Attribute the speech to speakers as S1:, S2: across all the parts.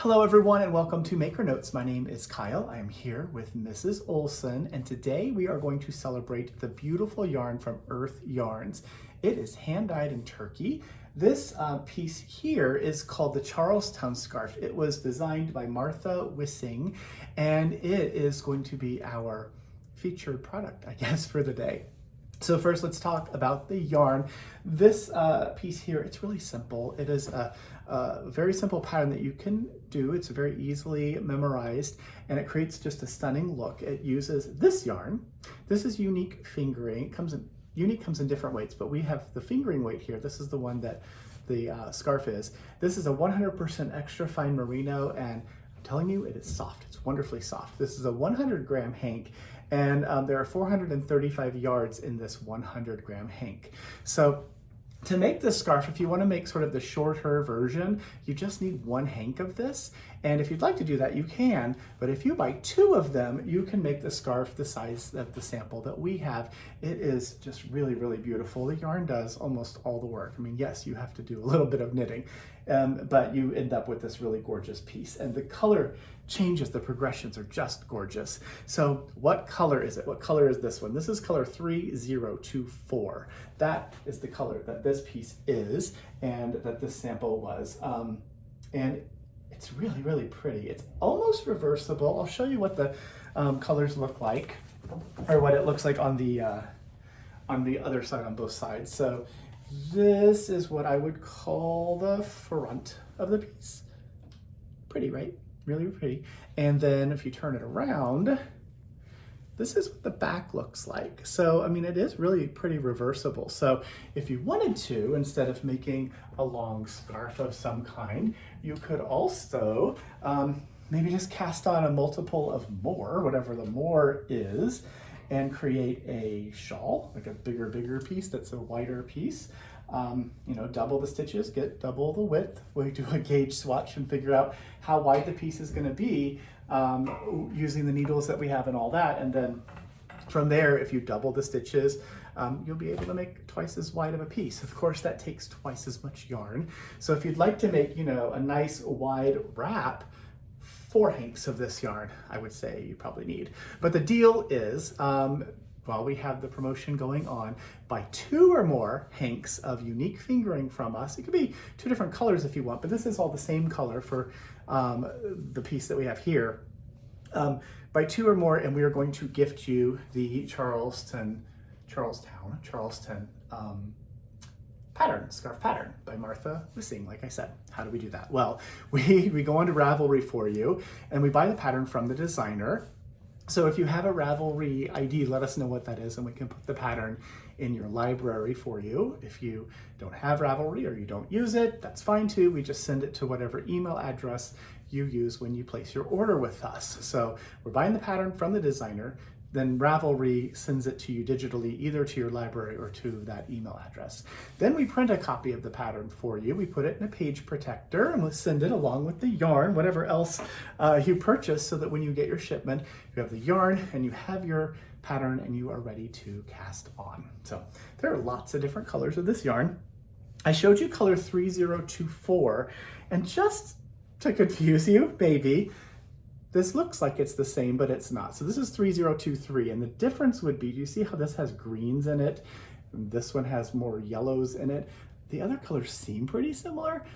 S1: Hello everyone and welcome to Maker Notes. My name is Kyle. I am here with Mrs. Olson and today we are going to celebrate the beautiful yarn from Earth Yarns. It is hand-dyed in Turkey. This piece here is called the Charleston scarf. It was designed by Martha Wissing and it is going to be our featured product, I guess, for the day. So first, let's talk about the yarn. This piece here, it's really simple. It is a very simple pattern that you can do. It's very easily memorized, and it creates just a stunning look. It uses this yarn. This is unique fingering. Unique comes in different weights, but we have the fingering weight here. This is the one that the scarf is. This is a 100% extra fine merino, and I'm telling you, it is soft. It's wonderfully soft. This is a 100-gram hank. And there are 435 yards in this 100-gram hank. So to make this scarf, if you want to make sort of the shorter version, you just need one hank of this. And if you'd like to do that, you can. But if you buy two of them, you can make the scarf the size of the sample that we have. It is just really, really beautiful. The yarn does almost all the work. I mean, yes, you have to do a little bit of knitting, but you end up with this really gorgeous piece. And the color changes, the progressions are just gorgeous. So what color is it? What color is this one? This is color 3024. That is the color that this piece is and that this sample was. And it's really, really pretty. It's almost reversible. I'll show you what the colors look like, or what it looks like on the other side, on both sides. So this is what I would call the front of the piece. Pretty, right? Really pretty. And then if you turn it around, this is what the back looks like. So, I mean, it is really pretty reversible. So if you wanted to, instead of making a long scarf of some kind, you could also maybe just cast on a multiple of more, whatever the more is, and create a shawl, like a bigger piece that's a wider piece. You know, double the stitches, get double the width. We do a gauge swatch and figure out how wide the piece is going to be using the needles that we have and all that. And then from there, if you double the stitches, you'll be able to make twice as wide of a piece. Of course, that takes twice as much yarn. So if you'd like to make, you know, a nice wide wrap, 4 hanks of this yarn, I would say you probably need. But the deal is, while we have the promotion going on, buy 2 or more hanks of unique fingering from us. It could be 2 different colors if you want, but this is all the same color for the piece that we have here. Buy 2 or more, and we are going to gift you the Charleston pattern, scarf pattern by Martha Wissing, like I said. How do we do that? Well, we go onto Ravelry for you, and we buy the pattern from the designer. So if you have a Ravelry ID, let us know what that is and we can put the pattern in your library for you. If you don't have Ravelry or you don't use it, that's fine too. We just send it to whatever email address you use when you place your order with us. So we're buying the pattern from the designer, then Ravelry sends it to you digitally, either to your library or to that email address. Then we print a copy of the pattern for you. We put it in a page protector and we'll send it along with the yarn, whatever else you purchase, so that when you get your shipment, you have the yarn and you have your pattern and you are ready to cast on. So there are lots of different colors of this yarn. I showed you color 3024, and just to confuse you, maybe, this looks like it's the same, but it's not. So this is 3023, and the difference would be, do you see how this has greens in it? And this one has more yellows in it. The other colors seem pretty similar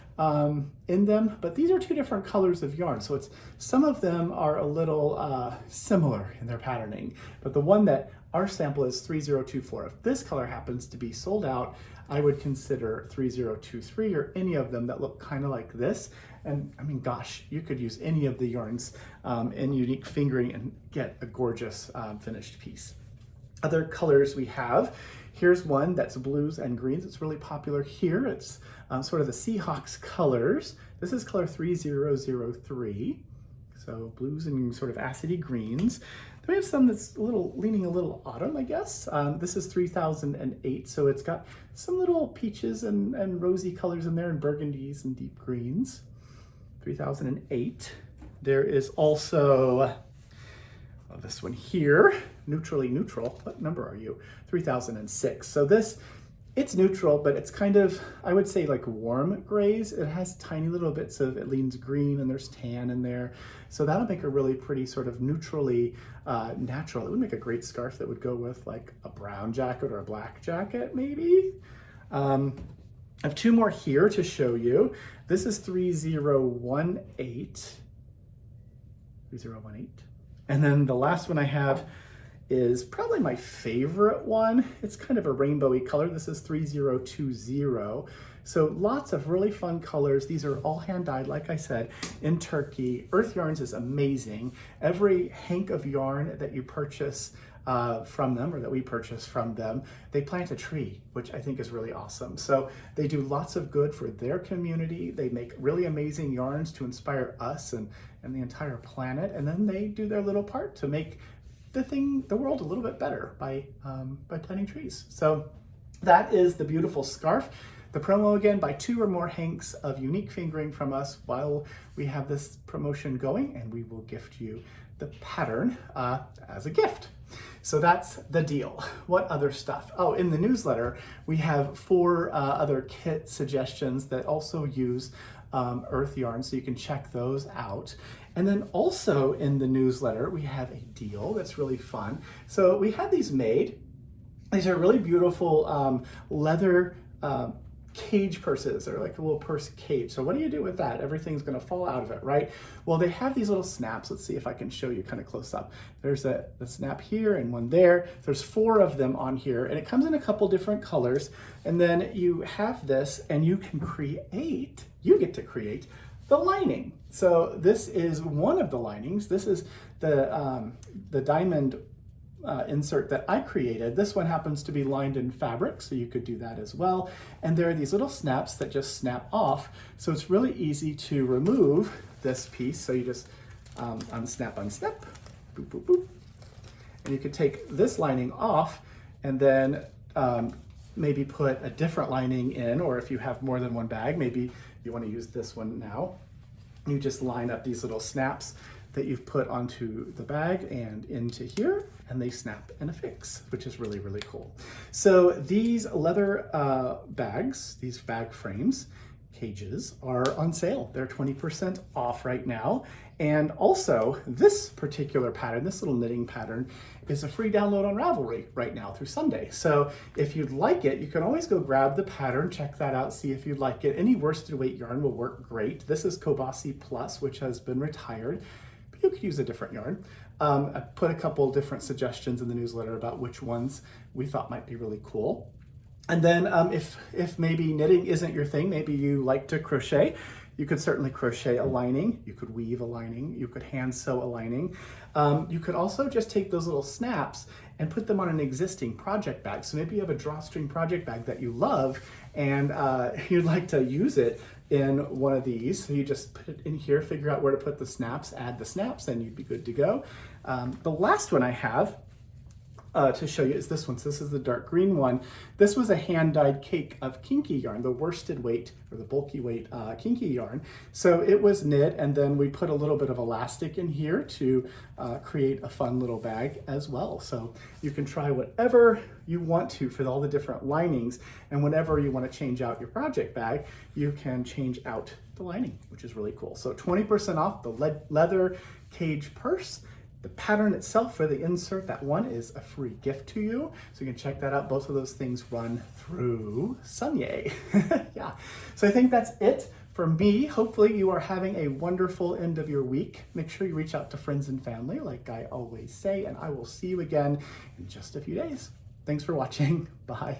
S1: in them, but these are 2 different colors of yarn. So some of them are a little similar in their patterning, but the one that our sample is 3024. If this color happens to be sold out, I would consider 3023 or any of them that look kind of like this. And I mean, gosh, you could use any of the yarns in unique fingering and get a gorgeous finished piece. Other colors we have, here's one that's blues and greens. It's really popular here. It's sort of the Seahawks colors. This is color 3003. So blues and sort of acidy greens. Then we have some that's leaning a little autumn, I guess. This is 3008, so it's got some little peaches and rosy colors in there, and burgundies and deep greens. 3008. There is also this one here, neutrally neutral. What number are you? 3006. So this It's neutral, but it's kind of, I would say, like warm grays. It has tiny little bits of, it leans green and there's tan in there. So that'll make a really pretty sort of neutrally natural. It would make a great scarf that would go with like a brown jacket or a black jacket maybe. I have two more here to show you. This is 3018. 3018. And then the last one I have is probably my favorite one. It's kind of a rainbowy color. This is 3020. So lots of really fun colors. These are all hand dyed, like I said, in Turkey. Earth Yarns is amazing. Every hank of yarn that you purchase from them, or that we purchase from them, they plant a tree, which I think is really awesome. So they do lots of good for their community. They make really amazing yarns to inspire us and the entire planet. And then they do their little part to make the world a little bit better by planting trees. So that is the beautiful scarf. The promo again, buy 2 or more hanks of unique fingering from us while we have this promotion going, and we will gift you the pattern as a gift. So that's the deal. What other stuff? Oh, in the newsletter, we have 4 other kit suggestions that also use earth yarn, so you can check those out. And then also in the newsletter, we have a deal that's really fun. So we had these made. These are really beautiful leather cage purses. They're like a little purse cage. So what do you do with that? Everything's gonna fall out of it, right? Well, they have these little snaps. Let's see if I can show you kind of close up. There's the snap here and one there. There's 4 of them on here, and it comes in a couple different colors. And then you have this, and you get to create the lining. So this is one of the linings. This is the diamond insert that I created. This one happens to be lined in fabric, so you could do that as well. And there are these little snaps that just snap off. So it's really easy to remove this piece. So you just unsnap, boop, boop, boop. And you could take this lining off and then maybe put a different lining in, or if you have more than one bag, maybe you want to use this one now. You just line up these little snaps that you've put onto the bag and into here, and they snap and affix, which is really, really cool. So these leather bags, these bag frames, cages, are on sale. They're 20% off right now. And also this particular pattern, this little knitting pattern, is a free download on Ravelry right now through Sunday. So if you'd like it, you can always go grab the pattern, check that out, see if you'd like it. Any worsted weight yarn will work great. This is Kobasi Plus, which has been retired. You could use a different yarn. I put a couple different suggestions in the newsletter about which ones we thought might be really cool. And then if maybe knitting isn't your thing, maybe you like to crochet, you could certainly crochet a lining, you could weave a lining, you could hand sew a lining. You could also just take those little snaps and put them on an existing project bag. So maybe you have a drawstring project bag that you love and you'd like to use it in one of these. So you just put it in here, figure out where to put the snaps, add the snaps, and you'd be good to go. The last one I have to show you is this one. So this is the dark green one. This was a hand-dyed cake of kinky yarn, the worsted weight or the bulky weight kinky yarn. So it was knit, and then we put a little bit of elastic in here to create a fun little bag as well. So you can try whatever you want to for all the different linings, and whenever you want to change out your project bag, you can change out the lining, which is really cool. So 20% off the leather cage purse. The pattern itself for the insert, that one is a free gift to you. So you can check that out. Both of those things run through Sunday. Yeah. So I think that's it for me. Hopefully you are having a wonderful end of your week. Make sure you reach out to friends and family like I always say, and I will see you again in just a few days. Thanks for watching. Bye.